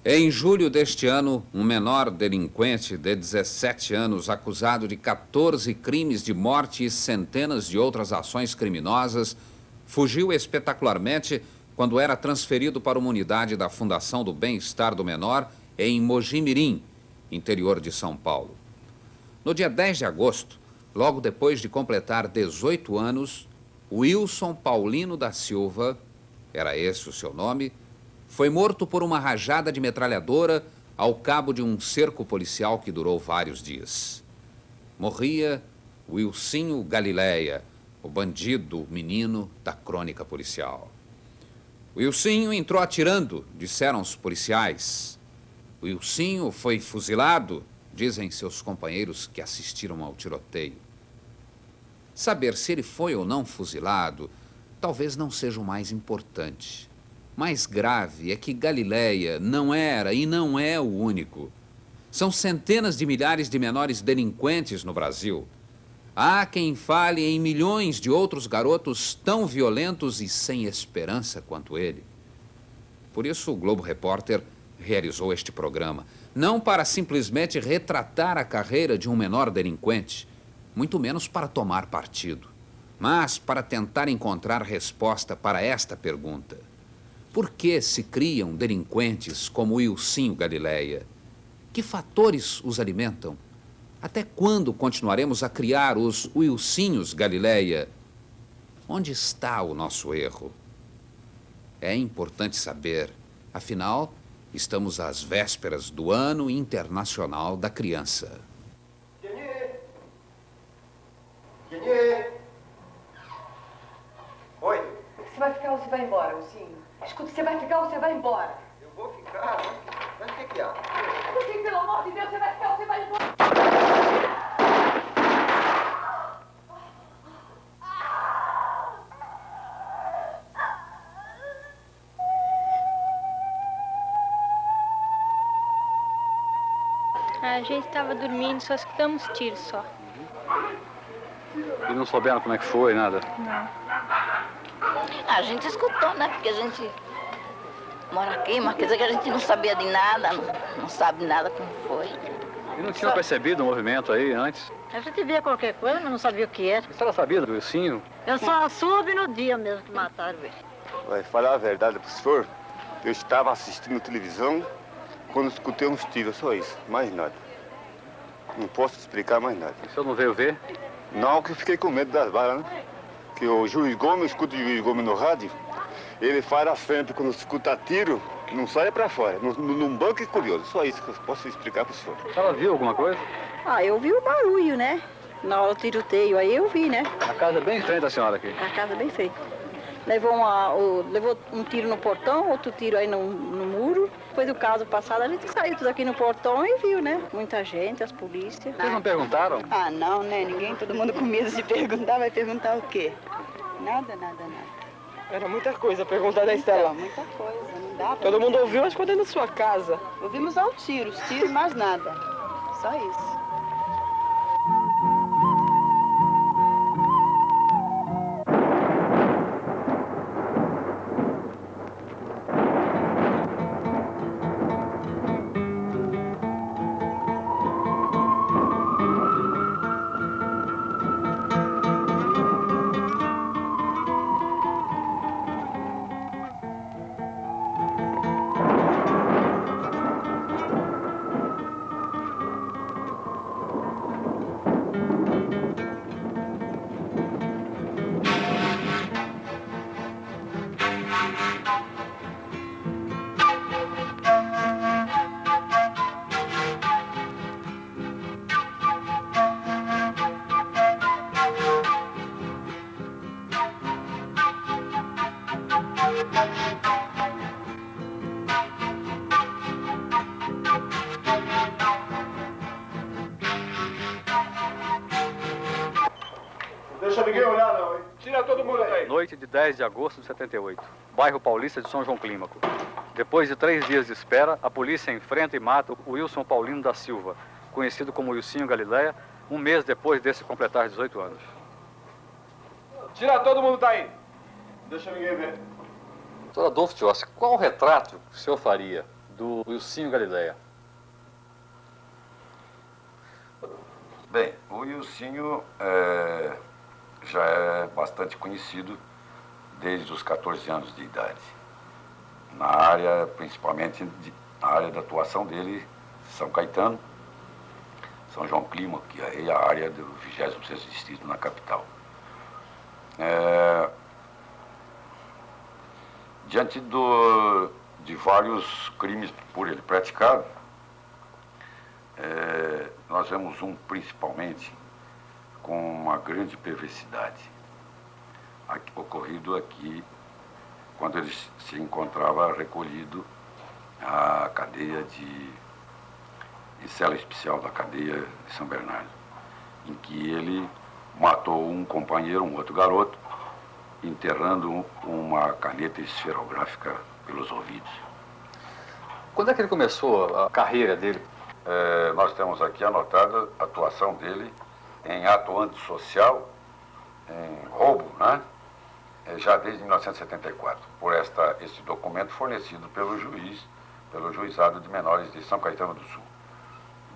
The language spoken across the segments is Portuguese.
Em julho deste ano, um menor delinquente de 17 anos, acusado de 14 crimes de morte e centenas de outras ações criminosas, fugiu espetacularmente quando era transferido para uma unidade da Fundação do Bem-Estar do Menor em Mojimirim, interior de São Paulo. No dia 10 de agosto, logo depois de completar 18 anos, Wilson Paulino da Silva, era esse o seu nome, foi morto por uma rajada de metralhadora ao cabo de um cerco policial que durou vários dias. Morria Wilsinho Galileia, o bandido menino da crônica policial. Wilsinho entrou atirando, disseram os policiais. Wilsinho foi fuzilado, dizem seus companheiros que assistiram ao tiroteio. Saber se ele foi ou não fuzilado talvez não seja o mais importante. Mais grave é que Galileia não era e não é o único. São centenas de milhares de menores delinquentes no Brasil. Há quem fale em milhões de outros garotos tão violentos e sem esperança quanto ele. Por isso, o Globo Repórter realizou este programa, não para simplesmente retratar a carreira de um menor delinquente, muito menos para tomar partido, mas para tentar encontrar resposta para esta pergunta. Por que se criam delinquentes como Wilsinho Galileia? Que fatores os alimentam? Até quando continuaremos a criar os Wilsinhos Galileia? Onde está o nosso erro? É importante saber, afinal, estamos às vésperas do Ano Internacional da Criança. Jenny! Oi? Você vai ficar ou você vai embora, Wilsinho? Escuta, você vai ficar ou você vai embora? Eu vou ficar? Mas o que há? Wilsinho, pelo amor de Deus, você vai ficar ou você vai embora? A gente estava dormindo, só escutamos tiros só. E não souberam como é que foi, nada? Não. A gente escutou, né? Porque a gente mora aqui, mas quer dizer que a gente não sabia de nada, não sabe nada como foi. E não tinham percebido o movimento aí antes? A gente via qualquer coisa, mas não sabia o que era. A senhora sabia do Wilsinho? Eu só soube no dia mesmo que mataram ele. Vai falar a verdade pro senhor, eu estava assistindo televisão quando escutei uns tiros, só isso, mais nada. Não posso explicar mais nada. O senhor não veio ver? Não, que eu fiquei com medo das balas, né? Que o juiz Gomes, escuta o juiz Gomes no rádio, ele fala sempre, quando escuta tiro, não sai pra fora, num banco é curioso. Só isso que eu posso explicar pro senhor. A senhora viu alguma coisa? Ah, eu vi o barulho, né? Na hora do tiroteio, aí eu vi, né? A casa é bem em frente da senhora aqui. A casa bem feita. Levou um tiro no portão, outro tiro aí no muro. Depois do caso passado, a gente saiu tudo aqui no portão e viu, né? Muita gente, as polícias. Vocês não perguntaram? Ah, não, né? Ninguém, todo mundo com medo de perguntar. Vai perguntar o quê? Nada. Era muita coisa perguntar da Estela. Muita coisa, não dá pra... Todo mundo ouviu, mas quando é na sua casa. Ouvimos só os tiros e mais nada. Só isso. Deixa ninguém olhar não, hein? Tira todo mundo aí. Noite de 10 de agosto de 78, bairro Paulista de São João Clímaco. Depois de 3 dias de espera, a polícia enfrenta e mata o Wilson Paulino da Silva, conhecido como Wilsinho Galileia, um mês depois desse completar 18 anos. Tira todo mundo daí. Deixa ninguém ver. Doutor Adolfo Tiossi, qual o retrato que o senhor faria do Wilsinho Galileia? Bem, o Wilsinho já é bastante conhecido desde os 14 anos de idade. Na área, principalmente na área da atuação dele, São Caetano, São João Clímaco, que é a área do 26º distrito na capital. Diante de vários crimes por ele praticado, nós vemos um principalmente com uma grande perversidade, ocorrido aqui quando ele se encontrava recolhido à cadeia em cela especial da cadeia de São Bernardo, em que ele matou um companheiro, um outro garoto, enterrando uma caneta esferográfica pelos ouvidos. Quando é que ele começou a carreira dele? Nós temos aqui anotada a atuação dele em ato antissocial, em roubo, né? Já desde 1974, por este documento fornecido pelo Juizado de Menores de São Caetano do Sul.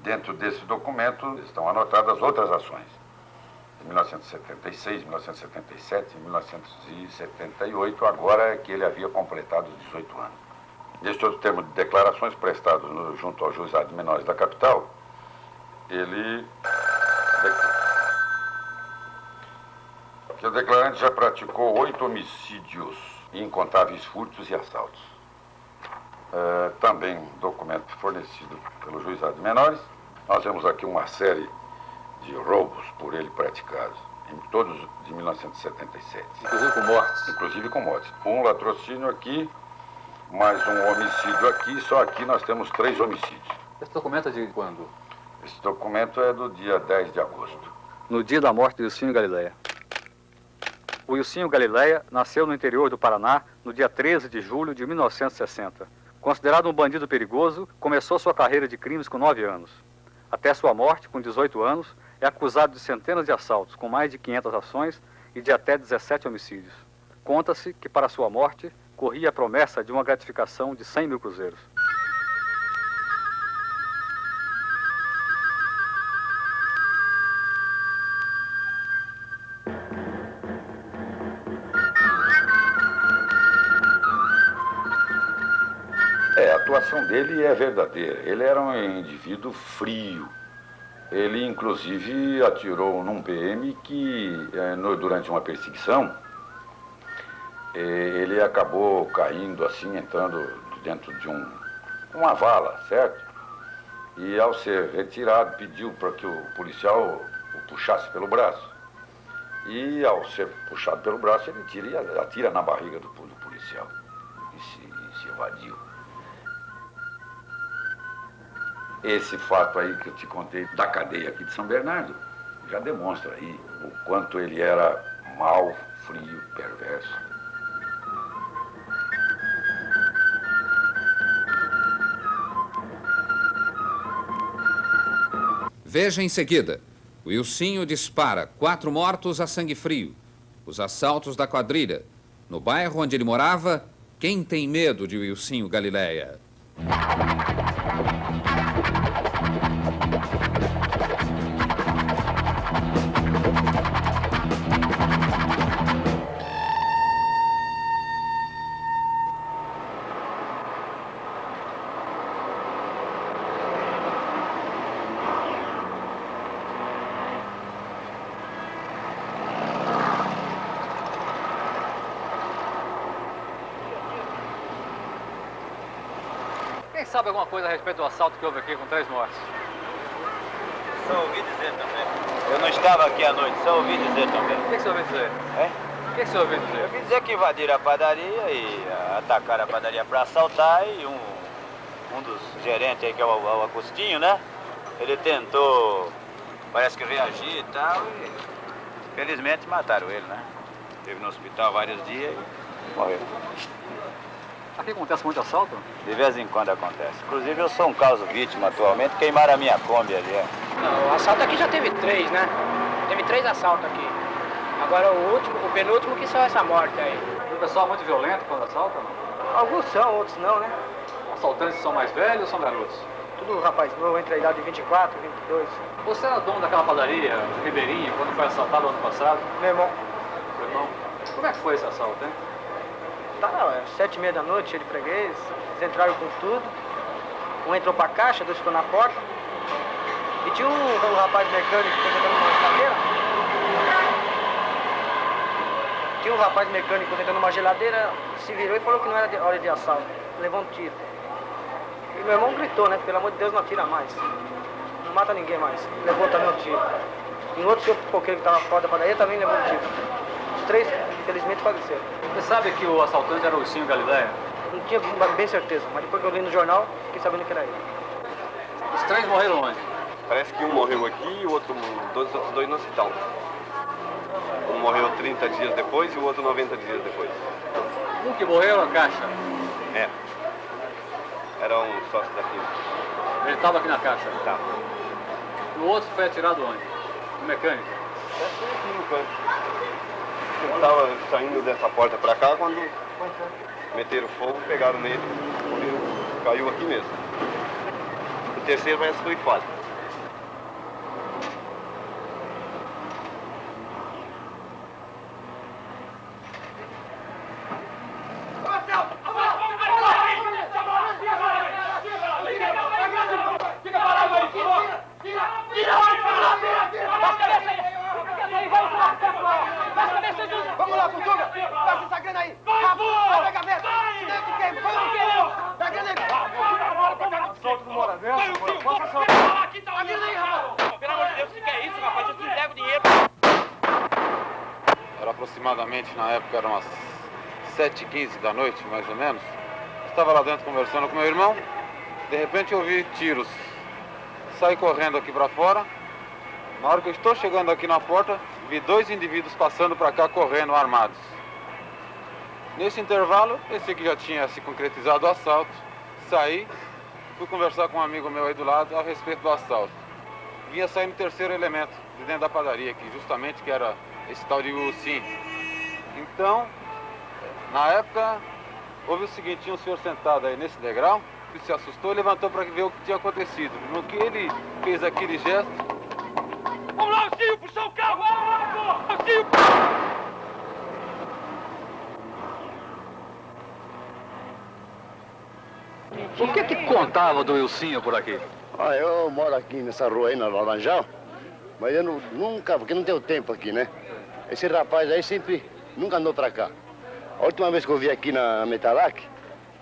Dentro desse documento estão anotadas outras ações, de 1976, 1977, 1978, agora é que ele havia completado os 18 anos. Neste outro termo de declarações prestadas junto ao Juizado de Menores da capital, ele que o declarante já praticou 8 homicídios e incontáveis furtos e assaltos. Também documento fornecido pelo Juizado de Menores. Nós vemos aqui uma série de roubos por ele praticados, em todos de 1977. Inclusive com mortes? Inclusive com mortes. Um latrocínio aqui, mais um homicídio aqui, só aqui nós temos 3 homicídios. Esse documento é de quando? Esse documento é do dia 10 de agosto. No dia da morte do Wilsinho Galileia. O Wilsinho Galileia nasceu no interior do Paraná no dia 13 de julho de 1960. Considerado um bandido perigoso, começou sua carreira de crimes com 9 anos. Até sua morte, com 18 anos, é acusado de centenas de assaltos, com mais de 500 ações e de até 17 homicídios. Conta-se que, para sua morte, corria a promessa de uma gratificação de 100 mil cruzeiros. A atuação dele é verdadeira. Ele era um indivíduo frio. Ele, inclusive, atirou num PM que, durante uma perseguição, ele acabou caindo assim, entrando dentro de uma vala, certo? E, ao ser retirado, pediu para que o policial o puxasse pelo braço. E, ao ser puxado pelo braço, ele atira na barriga do policial e se evadiu. Esse fato aí que eu te contei da cadeia aqui de São Bernardo já demonstra aí o quanto ele era mau, frio, perverso. Veja em seguida. Wilsinho dispara 4 mortos a sangue frio. Os assaltos da quadrilha. No bairro onde ele morava, quem tem medo de Wilsinho Galileia? Quem sabe alguma coisa a respeito do assalto que houve aqui com 3 mortes? Só ouvi dizer também. Eu não estava aqui à noite, só ouvi dizer também. O que o senhor ouviu dizer? O que o senhor ouviu dizer? Eu ouvi dizer que invadiram a padaria e atacaram a padaria para assaltar e um dos gerentes aí, que é o Agostinho, né? Ele tentou, parece que reagir e tal, e felizmente mataram ele, né? Esteve no hospital vários dias e morreu. Aqui acontece muito assalto? De vez em quando acontece. Inclusive eu sou um caso vítima atualmente, queimaram a minha Kombi ali. Não, o assalto aqui já teve 3, né? Teve 3 assaltos aqui. Agora o penúltimo que são essa morte aí. O pessoal é muito violento quando assalta, não? Alguns são, outros não, né? assaltantes são mais velhos ou são garotos? Tudo rapaz novo, entre a idade de 24 e 22. Você era dono daquela padaria, Ribeirinho, quando foi assaltado ano passado? Meu irmão. Meu irmão? Como é que foi esse assalto, hein? Tá, 7h30 da noite, cheio de freguês. Eles entraram com tudo. Um entrou pra caixa, dois ficou na porta. E tinha um rapaz mecânico tentando uma geladeira. Tinha um rapaz mecânico tentando uma geladeira, se virou e falou que não era hora de assalto. Levou um tiro. E meu irmão gritou, né? Pelo amor de Deus, não atira mais. Não mata ninguém mais. Levou também um tiro. E um outro senhor fofoqueiro que estava fora da padaria também levou um tiro. Os três, infelizmente, faleceram. Você sabe que o assaltante era o Ursinho Galileia? Não tinha bem certeza, mas depois que eu li no jornal, fiquei sabendo que era ele. Os três morreram onde? Parece que um morreu aqui e o outro, os outros dois no hospital. Um morreu 30 dias depois e o outro 90 dias depois. Um que morreu na caixa? É. Era um sócio daqui. Ele estava aqui na caixa? Tá. O outro foi atirado onde? No mecânico? Aqui no canto. Ele estava saindo dessa porta pra cá quando meteram fogo, pegaram nele, morreu, caiu aqui mesmo. O terceiro parece que foi fora. Vamos lá, Portuga! Passa essa grana aí! Rápido! Abre a gaveta! Se dentro queima! Vamos! Dá a grana aí! Solta do Moradão! Passa só! A grana aí, rapaz! Pelo amor de Deus, o que é isso, rapaz? Eu te entrego o dinheiro! Era aproximadamente, na época, eram umas 7h15 da noite, mais ou menos. Estava lá dentro conversando com meu irmão. De repente eu ouvi tiros. Saí correndo aqui para fora. Na hora que eu estou chegando aqui na porta, vi dois indivíduos passando para cá correndo armados. Nesse intervalo, pensei que já tinha se concretizado o assalto. Saí, fui conversar com um amigo meu aí do lado a respeito do assalto. Vinha saindo o terceiro elemento de dentro da padaria aqui, justamente que era esse tal de Ursinho. Então, na época, houve o seguinte, tinha um senhor sentado aí nesse degrau, que se assustou e levantou para ver o que tinha acontecido. No que ele fez aquele gesto... Vamos lá, Ursinho, puxar o carro! Ursinho! O que contava do Wilsinho por aqui? Ah, eu moro aqui nessa rua aí, na Laranjal, mas eu nunca, porque não tenho tempo aqui, né? Esse rapaz aí nunca andou pra cá. A última vez que eu vi aqui na Metalac,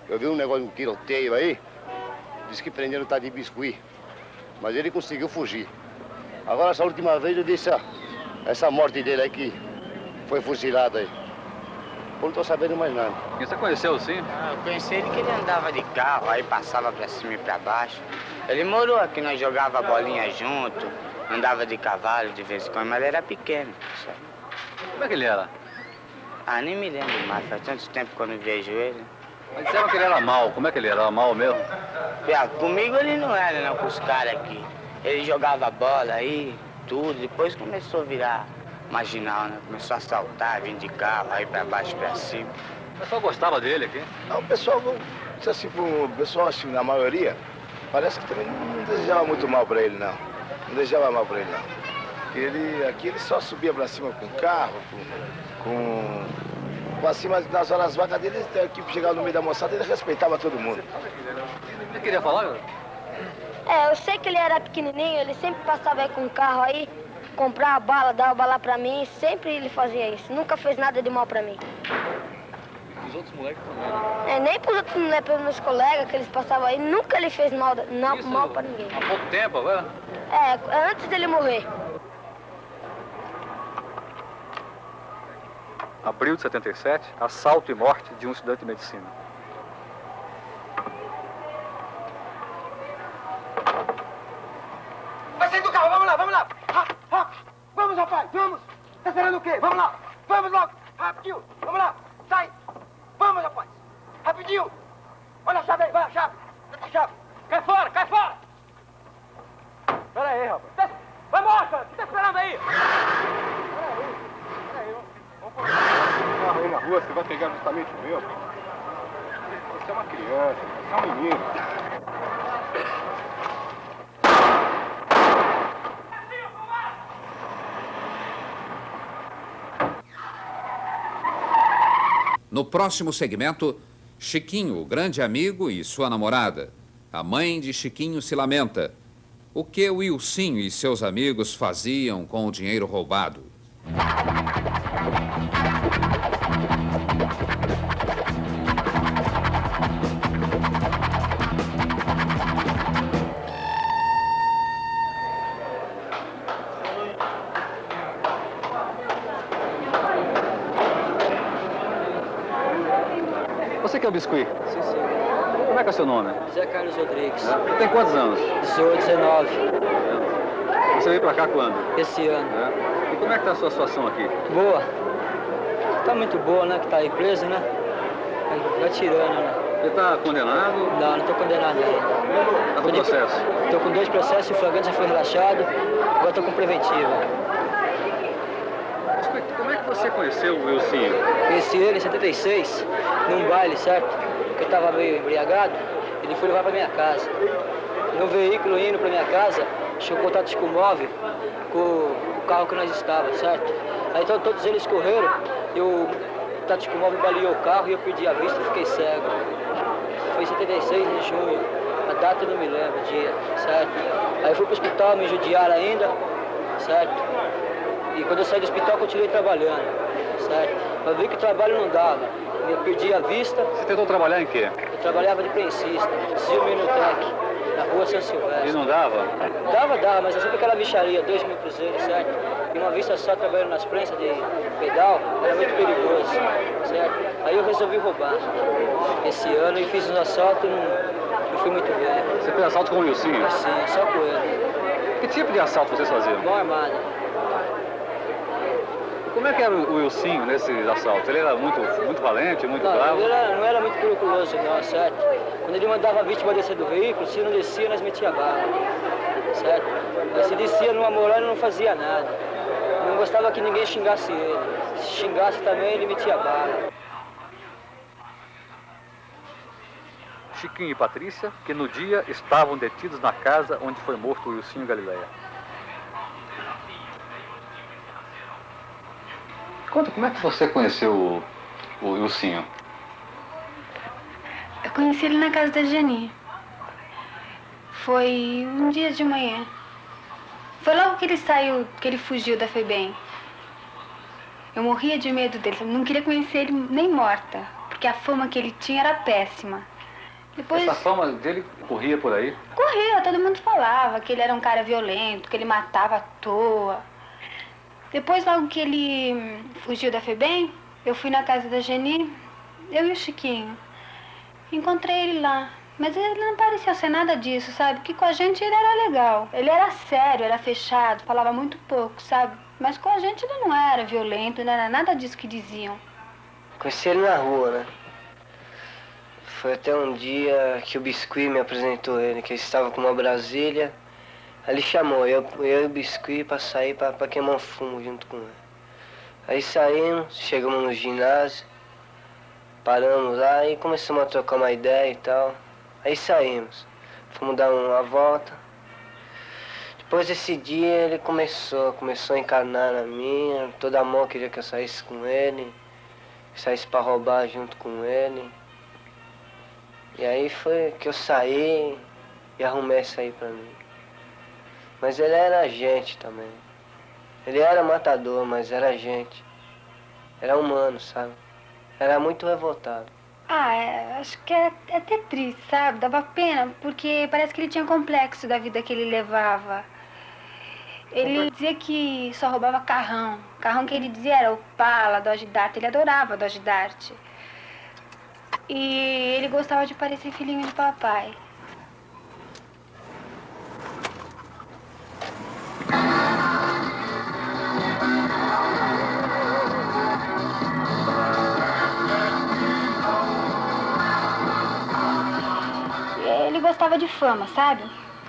eu vi um negócio, um tiroteio aí, disse que prenderam o tal de biscuit, mas ele conseguiu fugir. Agora, essa última vez, eu disse, essa morte dele aí que foi fuzilado aí. Eu não tô sabendo mais nada. E você conheceu o Sim? Eu conheci ele que ele andava de carro, aí passava pra cima e pra baixo. Ele morou aqui, nós jogava bolinha junto, andava de cavalo de vez em quando, mas ele era pequeno, sabe? Como é que ele era? Ah, nem me lembro mais, faz tanto tempo que eu não vejo ele. Mas disseram que ele era mau, como é que ele era? Mau mesmo? Comigo ele não era, não, com os caras aqui. Ele jogava bola aí, tudo, depois começou a virar marginal, né? Começou a assaltar, vir de carro, aí pra baixo, pra cima. O pessoal gostava dele aqui? Não, o pessoal, assim, o pessoal, assim, na maioria, parece que também não desejava muito mal pra ele, não. Não desejava mal pra ele, não. Aqui ele só subia pra cima com carro, com acima das horas vagas dele, a equipe chegava no meio da moçada, ele respeitava todo mundo. Você queria falar? Eu sei que ele era pequenininho, ele sempre passava aí com o carro aí, comprava bala, dava bala pra mim, sempre ele fazia isso, nunca fez nada de mal pra mim. Os outros moleques também? Nem pros outros moleques, pros meus colegas que eles passavam aí, nunca ele fez mal pra ninguém. Há pouco tempo, velho? Antes dele morrer. Abril de 77, assalto e morte de um estudante de medicina. Vai sair do carro, vamos lá, vamos lá! Vamos, rapaz, vamos! Tá esperando o quê? Vamos lá! Vamos logo! Rapidinho! Vamos lá! Sai! Vamos, rapaz! Rapidinho! Olha a chave aí, vai a chave! A chave! Cai fora, cai fora! Pera aí, rapaz! Vai embora, cara! O que tá esperando aí? Vamos pôr o carro aí na rua, você vai pegar justamente o meu. Você é uma criança. É, só um menino. No próximo segmento, Chiquinho, o grande amigo, e sua namorada. A mãe de Chiquinho se lamenta. O que o Wilsinho e seus amigos faziam com o dinheiro roubado? Você que é o Biscuit? Sim, sim. Como é que é o seu nome? Zé Carlos Rodrigues. Você tem quantos anos? 18, 19. Você veio pra cá quando? Esse ano. E como é que tá a sua situação aqui? Boa. Tá muito boa, né? Que tá aí preso, né? Vai tirando, né? Você tá condenado? Não, não tô condenado ainda. Tá com processo? Tô com 2 processos, o flagrante já foi relaxado. Agora tô com preventiva. Como é que você conheceu o Wilsinho? Conheci ele em 76, num baile, certo? Que eu tava meio embriagado, ele foi levar pra minha casa. No veículo indo pra minha casa, chocou o tático móvel com o carro que nós estávamos, certo? Aí então todos eles correram e o tático móvel baleou o carro e eu perdi a vista e fiquei cego. Foi em 76 de junho, a data eu não me lembro, o dia, certo? Aí eu fui pro hospital, me judiaram ainda, certo? E quando eu saí do hospital, continuei trabalhando, certo? Mas vi que o trabalho não dava. Eu perdi a vista. Você tentou trabalhar em quê? Eu trabalhava de prensista, Minotec, na rua São Silvestre. E não dava? Dava, mas é sempre aquela micharia, 2.000 cruzeiros, certo? E uma vista só trabalhando nas prensas de pedal, era muito perigoso, certo? Aí eu resolvi roubar. Esse ano eu fiz um assalto e não fui muito bem. Você fez assalto com o Wilsinho? Sim, só com ele. Que tipo de assalto vocês faziam? Mão armada. Como é que era o Wilsinho nesses assaltos? Ele era muito valente, muito bravo? Ele não era muito periculoso, não, certo? Quando ele mandava a vítima descer do veículo, se não descia, nós metia bala, certo? Mas se descia numa moral, ele não fazia nada. Não gostava que ninguém xingasse ele. Se xingasse também, ele metia bala. Chiquinho e Patrícia, que no dia estavam detidos na casa onde foi morto o Wilsinho Galileia. Conta, como é que você conheceu o Wilsinho? Eu conheci ele na casa da Geni. Foi um dia de manhã. Foi logo que ele saiu, que ele fugiu da FEBEM. Eu morria de medo dele, não queria conhecer ele nem morta, porque a fama que ele tinha era péssima. Depois... Essa fama dele corria por aí? Corria, todo mundo falava que ele era um cara violento, que ele matava à toa. Depois, logo que ele fugiu da FEBEM, eu fui na casa da Geni, eu e o Chiquinho. Encontrei ele lá, mas ele não parecia ser nada disso, sabe? Que com a gente ele era legal. Ele era sério, era fechado, falava muito pouco, sabe? Mas com a gente ele não era violento, não era nada disso que diziam. Conheci ele na rua, né? Foi até um dia que o Biscuit me apresentou ele, que ele estava com uma Brasília. Aí ele chamou eu e o Biscuit pra sair pra queimar um fumo junto com ele. Aí saímos, chegamos no ginásio, paramos lá e começamos a trocar uma ideia e tal. Aí saímos, fomos dar uma volta. Depois desse dia ele começou a encarnar na minha, toda a mão queria que eu saísse com ele, saísse pra roubar junto com ele. E aí foi que eu saí e arrumei isso aí pra mim. Mas ele era gente também. Ele era matador, mas era gente. Era humano, sabe? Era muito revoltado. Acho que é até triste, sabe? Dava pena, porque parece que ele tinha complexo da vida que ele levava. Ele dizia que só roubava carrão. Carrão que ele dizia era Opala, Dodge Dart. Ele adorava Dodge Dart. E ele gostava de parecer filhinho de papai. Ele gostava de fama, sabe?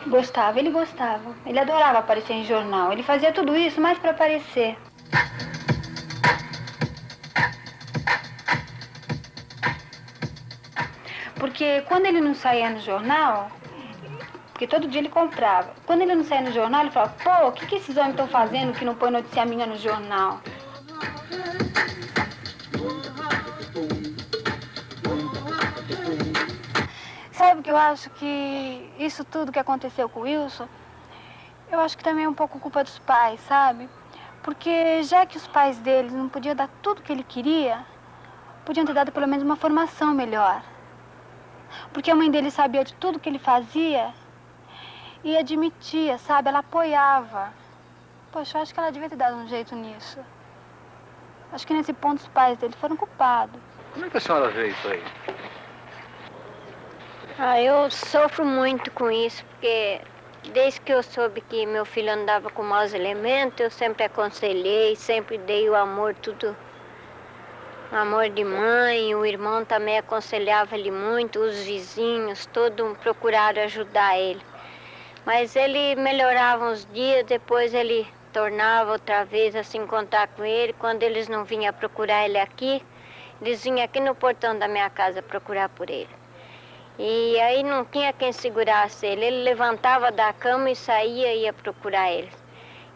Gostava, ele gostava. Ele adorava aparecer em jornal. Ele fazia tudo isso mais para aparecer. Porque quando ele não saía no jornal, porque todo dia ele comprava, quando ele não saía no jornal, ele falava, pô, o que esses homens estão fazendo que não põe notícia minha no jornal? Sabe que eu acho que isso tudo que aconteceu com o Wilson, eu acho que também é um pouco culpa dos pais, sabe? Porque já que os pais dele não podiam dar tudo que ele queria, podiam ter dado pelo menos uma formação melhor. Porque a mãe dele sabia de tudo que ele fazia e admitia, sabe? Ela apoiava. Poxa, eu acho que ela devia ter dado um jeito nisso. Acho que nesse ponto os pais dele foram culpados. Como é que a senhora vê isso aí? Eu sofro muito com isso, porque desde que eu soube que meu filho andava com maus elementos, eu sempre aconselhei, sempre dei o amor, tudo, amor de mãe. O irmão também aconselhava ele muito, os vizinhos, todos procuraram ajudar ele. Mas ele melhorava uns dias, depois ele tornava outra vez a se encontrar com ele. Quando eles não vinham procurar ele aqui, eles vinham aqui no portão da minha casa procurar por ele. E aí não tinha quem segurasse ele. Ele levantava da cama e saía e ia procurar ele.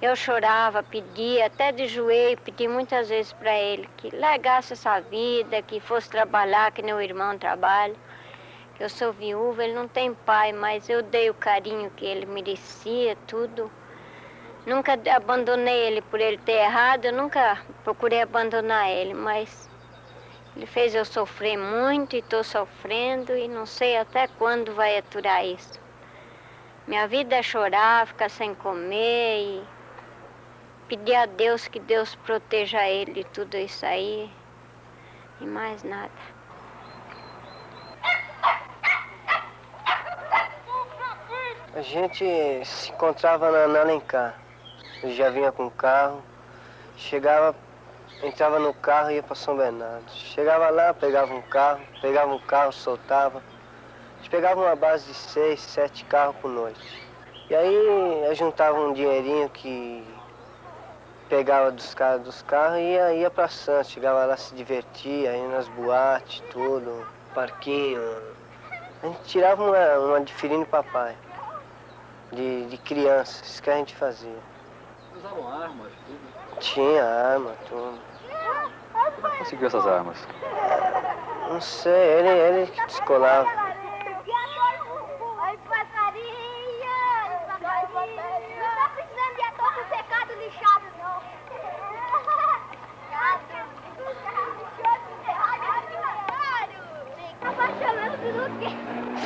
Eu chorava, pedia, até de joelho, pedi muitas vezes para ele que largasse essa vida, que fosse trabalhar, que meu irmão trabalha. Eu sou viúva, ele não tem pai, mas eu dei o carinho que ele merecia, tudo. Nunca abandonei ele por ele ter errado, eu nunca procurei abandonar ele, mas ele fez eu sofrer muito e estou sofrendo e não sei até quando vai aturar isso. Minha vida é chorar, ficar sem comer e pedir a Deus que Deus proteja ele de tudo isso aí e mais nada. A gente se encontrava na Alencar. Eu já vinha com o carro, chegava, entrava no carro e ia para São Bernardo. Chegava lá, pegava um carro, soltava. A gente pegava uma base de 6, 7 carros por noite. E aí eu juntava um dinheirinho que pegava dos caras dos carros e ia para Santos. Chegava lá, se divertia, ia nas boates, tudo, parquinho. A gente tirava uma de filhinho de papai, de criança, isso que a gente fazia. Usavam armas, tudo? Tinha arma, tudo. Como conseguiu essas armas? Não sei, ele que descolava.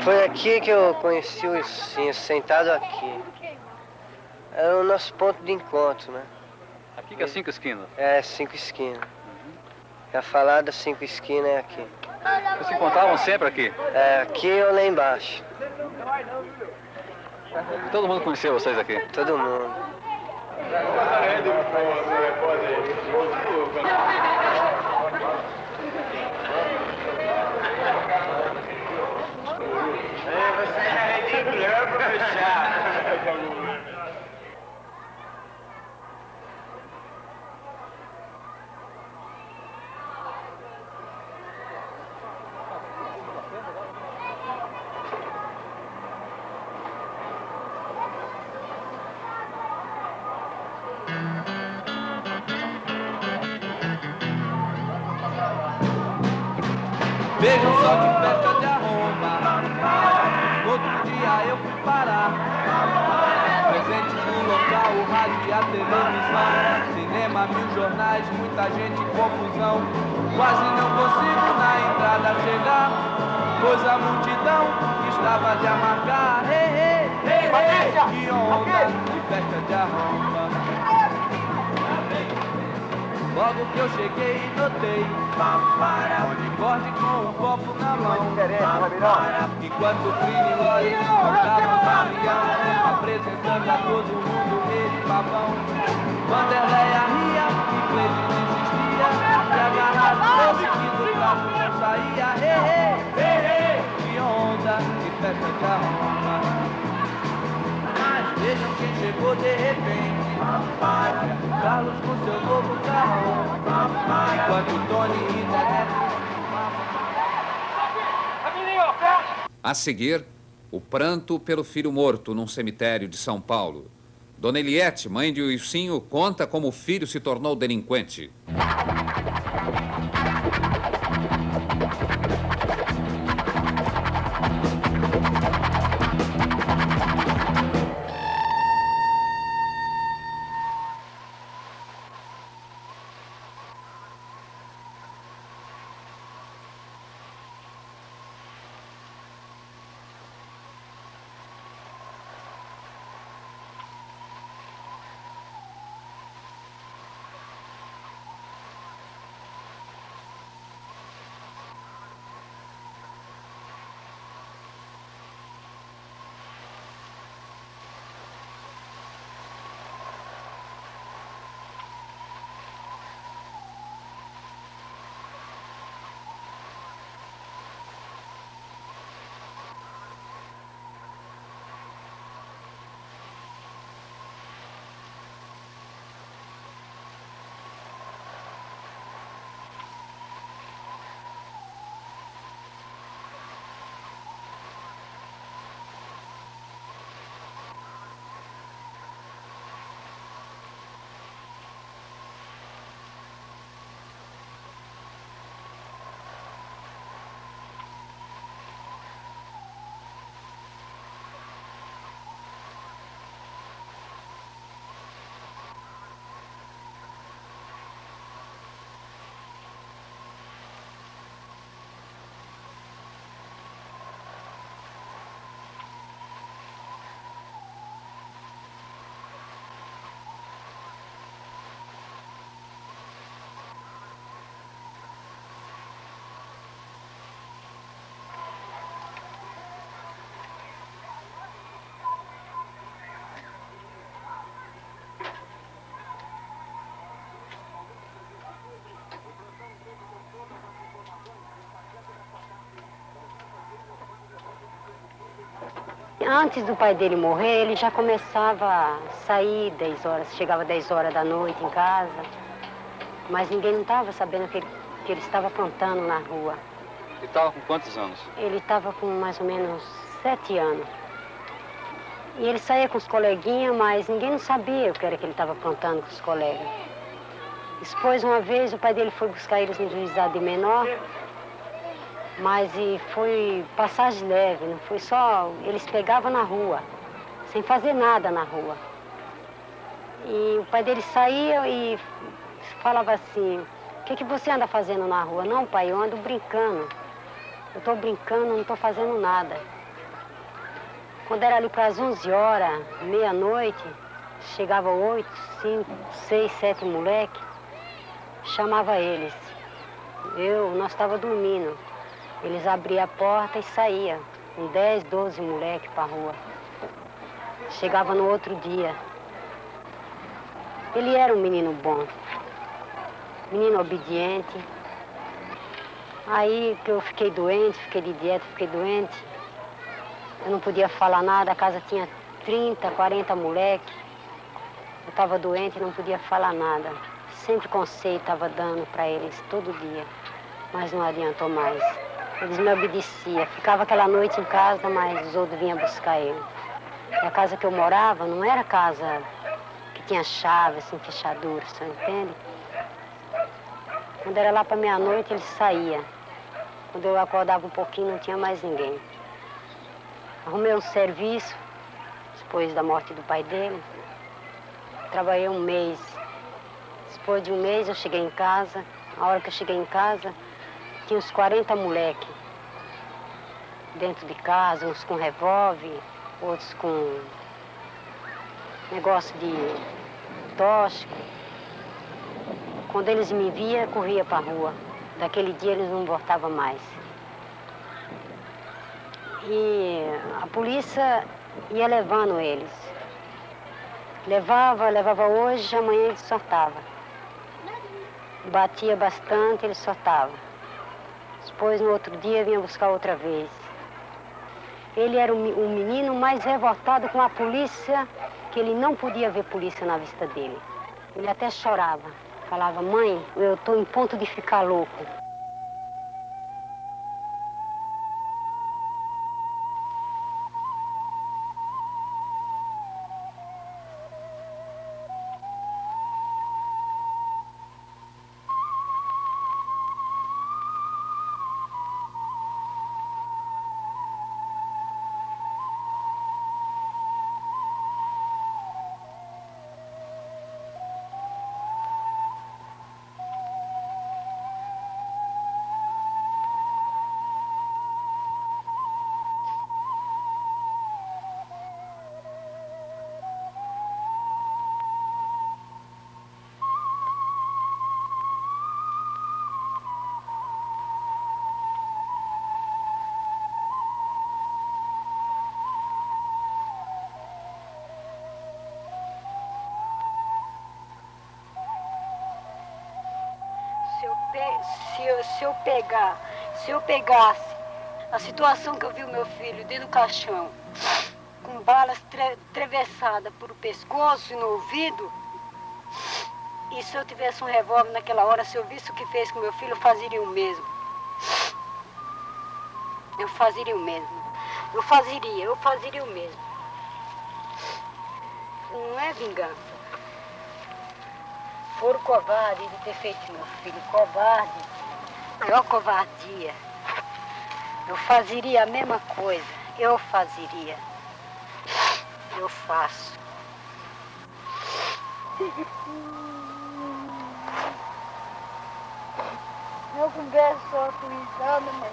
Foi aqui que eu conheci o Ilcinho, sentado aqui. Era o nosso ponto de encontro, né? Aqui que é 5 esquinas? É, 5 esquinas. A falada 5 esquinas é aqui. Vocês se encontravam sempre aqui? É, aqui ou lá embaixo. Todo mundo conheceu vocês aqui? Todo mundo. Você é ridículo, professor. Vejam só que festa de arromba. No outro dia eu fui parar. Presente no local, o rádio e a televisão. Cinema, 1000 jornais, muita gente em confusão. Quase não consigo na entrada chegar, pois a multidão estava de amargar. Que onda de festa de arromba. Logo que eu cheguei e notei Bode com um copo na mão. Enquanto o crime lógico tocava o avião, apresentando a todo mundo ele pavão. Vanderleia ria, inglês desistia, e agarrado soube que do carro não saía. Que onda, que festa de arromba. Mas vejam quem chegou de repente. Carlos com seu novo carro. Enquanto Tony e Dedé. A seguir, o pranto pelo filho morto num cemitério de São Paulo. Dona Eliete, mãe de Wilsinho, conta como o filho se tornou delinquente. Antes do pai dele morrer, ele já começava a sair 10 horas, chegava 10 horas da noite em casa, mas ninguém não estava sabendo que ele estava aprontando na rua. Ele estava com quantos anos? Ele estava com mais ou menos 7 anos. E ele saía com os coleguinhas, mas ninguém não sabia o que era que ele estava aprontando com os colegas. Depois, uma vez, o pai dele foi buscar eles no juizado de menor, mas foi passagem leve, não foi só... Eles pegavam na rua, sem fazer nada na rua. E o pai dele saía e falava assim, o que você anda fazendo na rua? Não, pai, eu ando brincando. Eu estou brincando, não estou fazendo nada. Quando era ali para as 11 horas, meia-noite, chegava 8, 5, 6, 7 moleques, chamava eles. Nós estávamos dormindo. Eles abriam a porta e saíam, com 10, 12 moleques para a rua. Chegava no outro dia. Ele era um menino bom, menino obediente. Aí que eu fiquei doente, fiquei de dieta, fiquei doente. Eu não podia falar nada, a casa tinha 30, 40 moleques. Eu estava doente e não podia falar nada. Sempre conselho estava dando para eles, todo dia, mas não adiantou mais. Eles me obedeciam. Ficava aquela noite em casa, mas os outros vinham buscar ele. E a casa que eu morava não era casa que tinha chave, assim, fechadura, você entende? Quando era lá para meia-noite, ele saía. Quando eu acordava um pouquinho, não tinha mais ninguém. Arrumei um serviço, depois da morte do pai dele. Trabalhei um mês. Depois de um mês, eu cheguei em casa. A hora que eu cheguei em casa, tinha uns 40 moleques dentro de casa, uns com revólver, outros com negócio de tóxico. Quando eles me viam, corria para a rua. Daquele dia eles não voltavam mais. E a polícia ia levando eles. Levava hoje, amanhã ele soltava. Batia bastante, ele soltava. Depois, no outro dia, vinha buscar outra vez. Ele era o menino mais revoltado com a polícia, que ele não podia ver polícia na vista dele. Ele até chorava. Falava, mãe, eu estou em ponto de ficar louco. se eu pegasse a situação que eu vi o meu filho dentro do caixão, com balas atravessadas por o pescoço e no ouvido, e se eu tivesse um revólver naquela hora, se eu visse o que fez com meu filho, eu fazeria o mesmo. Eu fazeria o mesmo. Eu fazeria o mesmo. Não é vingança. Foram covarde de ter feito meu filho covarde. Maior covardia. Eu fazeria a mesma coisa. Eu fazeria. Eu faço. Eu converso só com isso, mãe.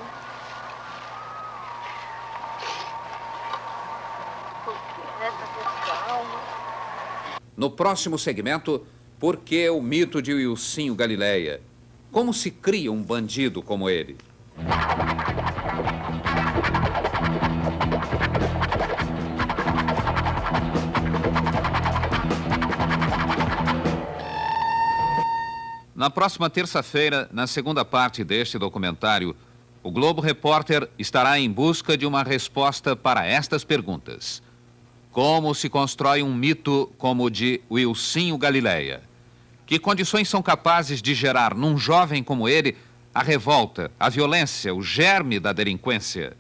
No próximo segmento, por que o mito de Wilsinho Galileia? Como se cria um bandido como ele? Na próxima terça-feira, na segunda parte deste documentário, o Globo Repórter estará em busca de uma resposta para estas perguntas. Como se constrói um mito como o de Wilsinho Galileia? Que condições são capazes de gerar num jovem como ele a revolta, a violência, o germe da delinquência?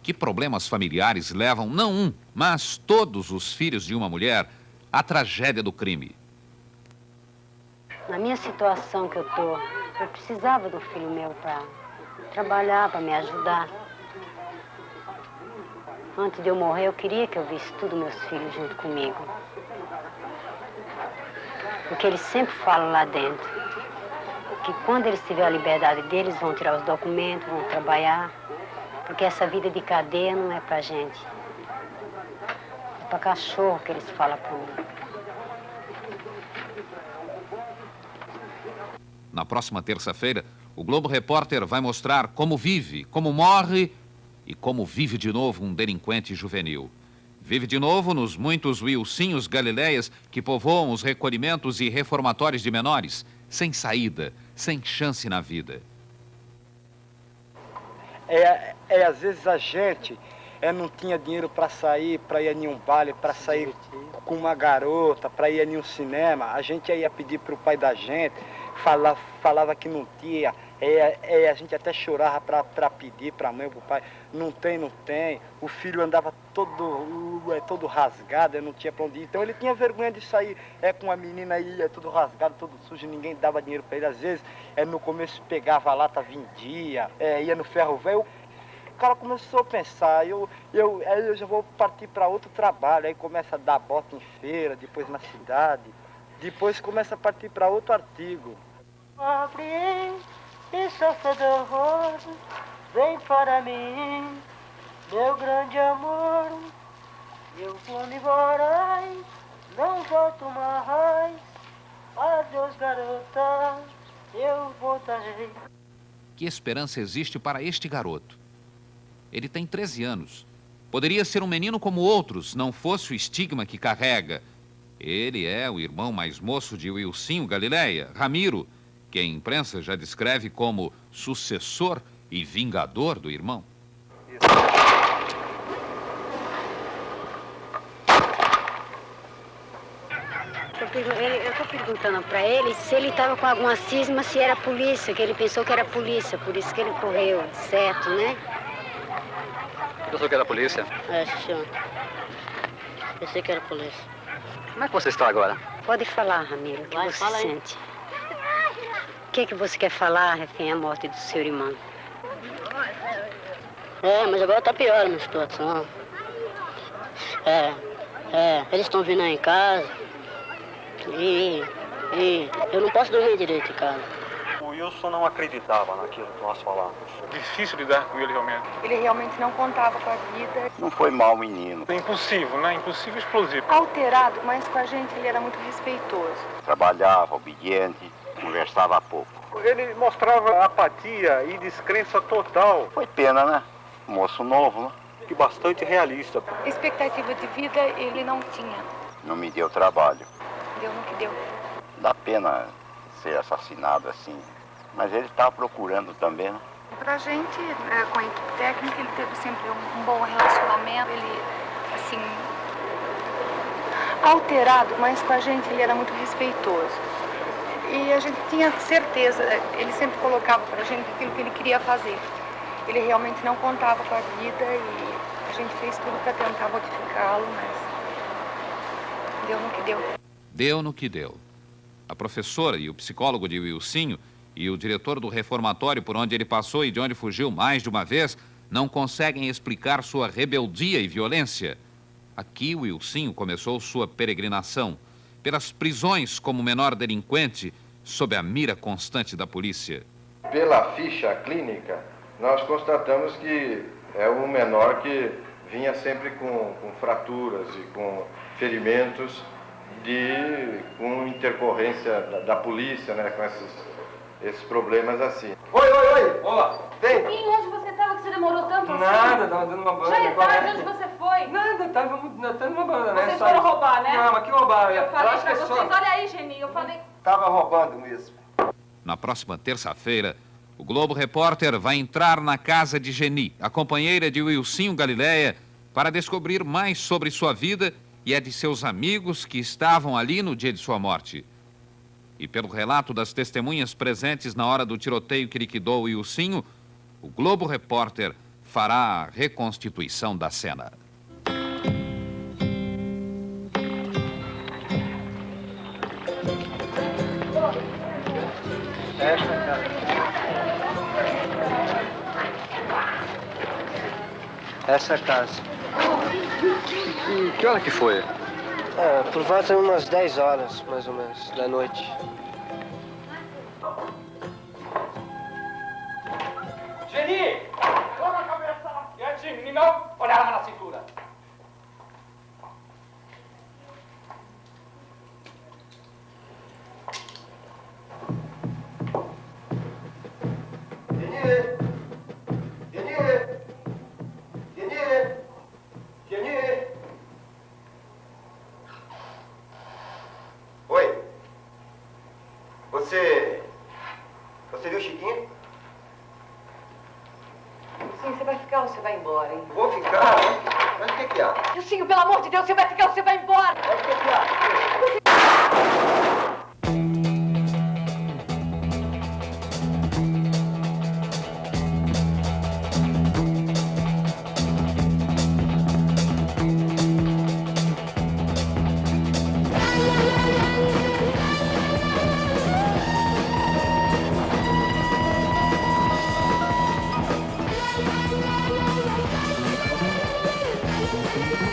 Que problemas familiares levam não um, mas todos os filhos de uma mulher à tragédia do crime? Na minha situação que eu precisava do filho meu para trabalhar, para me ajudar. Antes de eu morrer, eu queria que eu visse tudo meus filhos junto comigo. Porque eles sempre falam lá dentro que quando eles tiverem a liberdade deles, vão tirar os documentos, vão trabalhar. Porque essa vida de cadeia não é pra gente. É pra cachorro que eles falam pra mim. Na próxima terça-feira, o Globo Repórter vai mostrar como vive, como morre e como vive de novo um delinquente juvenil. Vive de novo nos muitos Wilsinhos Galileias que povoam os recolhimentos e reformatórios de menores, sem saída, sem chance na vida. Às vezes a gente não tinha dinheiro para sair, para ir a nenhum baile, para sair com uma garota, para ir a nenhum cinema. A gente ia pedir para o pai da gente, falava que não tinha. A gente até chorava para pedir para a mãe, para o pai. Não tem. O filho andava todo rasgado, não tinha para onde ir. Então ele tinha vergonha de sair com a menina aí, todo rasgado, todo sujo, ninguém dava dinheiro para ele. Às vezes, no começo pegava a lata, vendia, ia no ferro velho. O cara começou a pensar, eu já vou partir para outro trabalho. Aí começa a dar bota em feira, depois na cidade. Depois começa a partir para outro artigo. Pobre e sofredor, vem para mim, meu grande amor. Eu vou me embora, não volto mais. Adeus, garota, eu voltarei. Que esperança existe para este garoto? Ele tem 13 anos. Poderia ser um menino como outros, não fosse o estigma que carrega. Ele é o irmão mais moço de Wilsinho Galileia, Ramiro, que a imprensa já descreve como sucessor e vingador do irmão. Eu estou perguntando para ele se ele estava com alguma cisma, se era polícia, que ele pensou que era polícia, por isso que ele correu, certo, né? Pensou que era polícia? É, senhor. Pensei que era polícia. Como é que você está agora? Pode falar, Ramiro, o que você sente? O que você quer falar, refém, a morte do seu irmão? Mas agora tá pior a minha situação. Eles estão vindo aí em casa e eu não posso dormir direito em casa. O Wilson não acreditava naquilo que nós falávamos. Difícil lidar com ele realmente. Ele realmente não contava com a vida. Não foi mau menino. Impulsivo, né? Impulsivo e explosivo. Alterado, mas com a gente ele era muito respeitoso. Trabalhava, obediente, conversava pouco. Ele mostrava apatia e descrença total. Foi pena, né? Moço novo, né? E bastante realista. Expectativa de vida ele não tinha. Não me deu trabalho. Deu no que deu. Dá pena ser assassinado assim, Mas ele estava procurando também, né? Pra gente, com a equipe técnica, ele teve sempre um bom relacionamento. Ele, assim, alterado, mas com a gente ele era muito respeitoso. E a gente tinha certeza, ele sempre colocava pra gente aquilo que ele queria fazer. Ele realmente não contava com a vida e a gente fez tudo para tentar modificá-lo, mas deu no que deu. Deu no que deu. A professora e o psicólogo de Wilsinho e o diretor do reformatório por onde ele passou e de onde fugiu mais de uma vez não conseguem explicar sua rebeldia e violência. Aqui, Wilsinho começou sua peregrinação pelas prisões como menor delinquente, sob a mira constante da polícia. Pela ficha clínica, nós constatamos que é um menor que vinha sempre com fraturas e com ferimentos com intercorrência da polícia, né, com esses problemas assim. Oi! Olá! Vem! E onde você estava que você demorou tanto assim? Nada, tava dando uma banda. Já é tarde, onde você foi? Nada, tava dando uma banda, né? Vocês foram roubar, né? Não, mas que roubar? Eu falei pra vocês, olha aí, Geni, eu falei... Tava roubando mesmo. Na próxima terça-feira, o Globo Repórter vai entrar na casa de Geni, a companheira de Wilsinho Galileia, para descobrir mais sobre sua vida e a de seus amigos que estavam ali no dia de sua morte. E pelo relato das testemunhas presentes na hora do tiroteio que liquidou Wilsinho, o Globo Repórter fará a reconstituição da cena. Essa casa. E que hora que foi? Por volta de umas 10 horas, mais ou menos, da noite. Geni! Toma a cabeça! Quietinho, e não olhava na cintura. Oi. Você viu o Chiquinho? Sim, você vai ficar ou você vai embora, hein? Vou ficar? Mas o que há? Wilsinho, pelo amor de Deus, você vai ficar ou você vai embora? Mas o que há? Thank you.